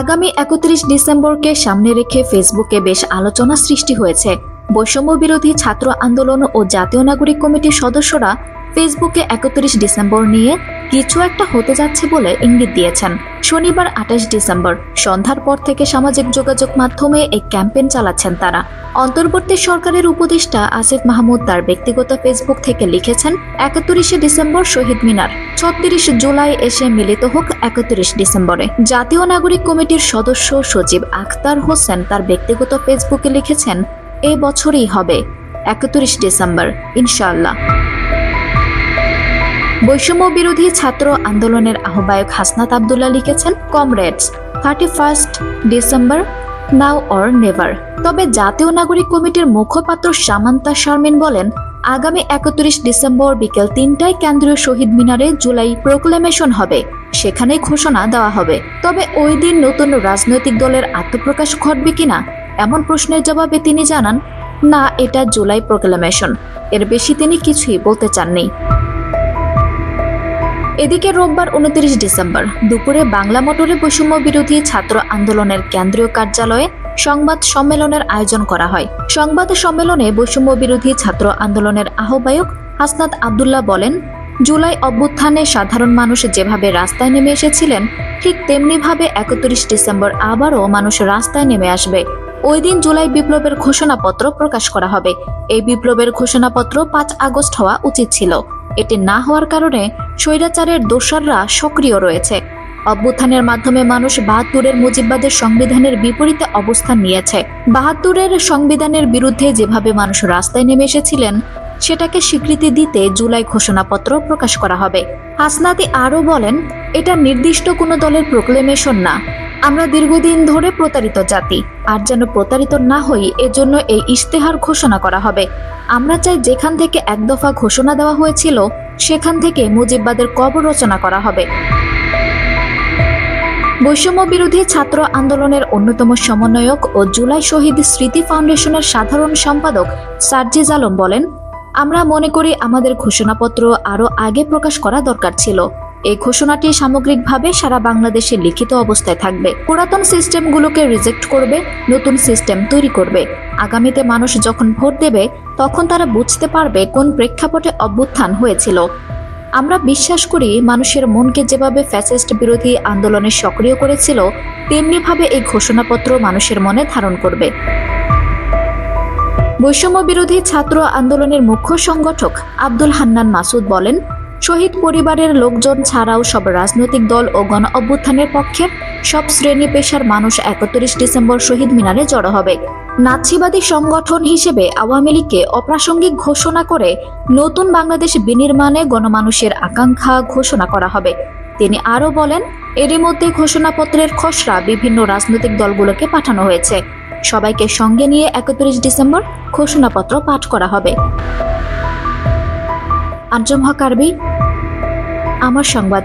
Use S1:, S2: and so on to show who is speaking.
S1: আগামী ৩১ ডিসেম্বরকে সামনে রেখে ফেসবুকে বেশ আলোচনা সৃষ্টি হয়েছে। বৈষম্য বিরোধী ছাত্র আন্দোলন ও জাতীয় নাগরিক কমিটির সদস্যরা ফেসবুকে ৩১ ডিসেম্বর নিয়ে কিছু একটা হতে যাচ্ছে বলে ইঙ্গিত দিয়েছেন। শনিবার ২৮ ডিসেম্বর সন্ধ্যার পর থেকে সামাজিক যোগাযোগ মাধ্যমে এই ক্যাম্পেইন চালাচ্ছেন তারা। অন্তর্বর্তী সরকারের উপদেষ্টা আসিফ মাহমুদ তার ব্যক্তিগত ফেসবুক থেকে লিখেছেন, ৩১ ডিসেম্বর শহীদ মিনার, ৩৬ জুলাই এসে মিলিত হোক ৩১ ডিসেম্বরে। জাতীয় নাগরিক কমিটির সদস্য সচিব আখতার হোসেন তার ব্যক্তিগত ফেসবুকে লিখেছেন, এ বছরই হবে ৩১ ডিসেম্বর ইনশাআল্লাহ। বৈষম্য বিরোধী ছাত্র আন্দোলনের আহ্বায়ক হাসনাত আব্দুল্লাহ লিখেছেন, comrades, 31 December now or never. তবে জাতীয় নাগরিক কমিটির মুখপাত্র সামান্তা শারমিন বলেন, আগামী ৩১ ডিসেম্বর বিকেল ৩টায় কেন্দ্রীয় শহীদ মিনারে জুলাই প্রোক্লেমেশন হবে, সেখানে ঘোষণা দেওয়া হবে। তবে ওই দিন নতুন রাজনৈতিক দলের আত্মপ্রকাশ ঘটবে কিনা এমন প্রশ্নের জবাবে তিনি জানান, না, এটা জুলাই প্রোক্লেমেশন, এর বেশি তিনি কিছুই বলতে চাননি। এদিকে রোববার ২৯ ডিসেম্বর দুপুরে বাংলা মোটরে বৈষম্য বিরোধী ছাত্র আন্দোলনের কেন্দ্রীয় কার্যালয়ে সংবাদ সম্মেলনের আয়োজন করা হয়। সংবাদ সম্মেলনে বৈষম্য বিরোধী ছাত্র আন্দোলনের আহ্বায়ক হাসনাত আব্দুল্লাহ বলেন, জুলাই অভ্যুত্থানে সাধারণ মানুষ যেভাবে রাস্তায় নেমে এসেছিলেন, ঠিক তেমনিভাবে ৩১ ডিসেম্বর আবারও মানুষ রাস্তায় নেমে আসবে। ওই দিন জুলাই বিপ্লবের ঘোষণাপত্র প্রকাশ করা হবে। এই বিপ্লবের ঘোষণাপত্র ৫ আগস্ট হওয়া উচিত ছিল। এটি না হওয়ার কারণে স্বৈরাচারের দোসররা সক্রিয় রয়েছে। অভ্যুত্থানের মাধ্যমে মানুষ ৭২-এর মুজিববাদের সংবিধানের বিপরীতে অবস্থান নিয়েছে। ৭২-এর সংবিধানের বিরুদ্ধে যেভাবে মানুষ রাস্তায় নেমে এসেছিলেন, সেটাকে স্বীকৃতি দিতে জুলাই ঘোষণাপত্র প্রকাশ করা হবে। হাসনাতি আরও বলেন, এটা নির্দিষ্ট কোনো দলের প্রোক্লেমেশন না। আমরা দীর্ঘদিন ধরে প্রতারিত জাতি, আর যেন প্রতারিত না হই এজন্য এই ইশতেহার ঘোষণা করা হবে। আমরা চাই যেখান থেকে এক দফা ঘোষণা দেওয়া হয়েছিল সেখান থেকে মুজিববাদের কবর রচনা করা হবে। বৈষম্য বিরোধী ছাত্র আন্দোলনের অন্যতম সমন্বয়ক ও জুলাই শহীদ স্মৃতি ফাউন্ডেশনের সাধারণ সম্পাদক সার্জিজ আলম বলেন, আমরা মনে করি আমাদের ঘোষণাপত্র আরও আগে প্রকাশ করা দরকার ছিল। এই ঘোষণাটি সামগ্রিকভাবে সারা বাংলাদেশে লিখিত অবস্থায় থাকবে। পুরাতন সিস্টেমগুলোকে রিজেক্ট করবে, নতুন সিস্টেম তৈরি করবে। আগামীতে মানুষ যখন ভোট দেবে তখন তারা বুঝতে পারবে কোন প্রেক্ষাপটে অভ্যুত্থান হয়েছিল। আমরা বিশ্বাস করি মানুষের মনকে যেভাবে ফ্যাসিস্ট বিরোধী আন্দোলনে সক্রিয় করেছিল, তেমনিভাবে এই ঘোষণাপত্র মানুষের মনে ধারণ করবে। বৈষম্য বিরোধী ছাত্র আন্দোলনের মুখ্য সংগঠক আব্দুল হান্নান মাসুদ বলেন, শহীদ পরিবারের লোকজন ছাড়াও সব রাজনৈতিক দল ও গণ অভ্যুত্থানের পক্ষের সব শ্রেণী পেশার মানুষ ৩১ ডিসেম্বর শহীদ মিনারে জড়ো হবে। নাৎসিবাদী সংগঠন হিসেবে আওয়ামী লীগকে অপ্রাসঙ্গিক ঘোষণা করে নতুন বাংলাদেশ বিনির্মাণে গণমানুষের আকাঙ্ক্ষা ঘোষণা করা হবে। তিনি আরও বলেন, এরই মধ্যে ঘোষণাপত্রের খসড়া বিভিন্ন রাজনৈতিক দলগুলোকে পাঠানো হয়েছে। সবাইকে সঙ্গে নিয়ে ৩১ ডিসেম্বর ঘোষণাপত্র পাঠ করা হবে। আঞ্জুম হক আরবি, আমার সংবাদ।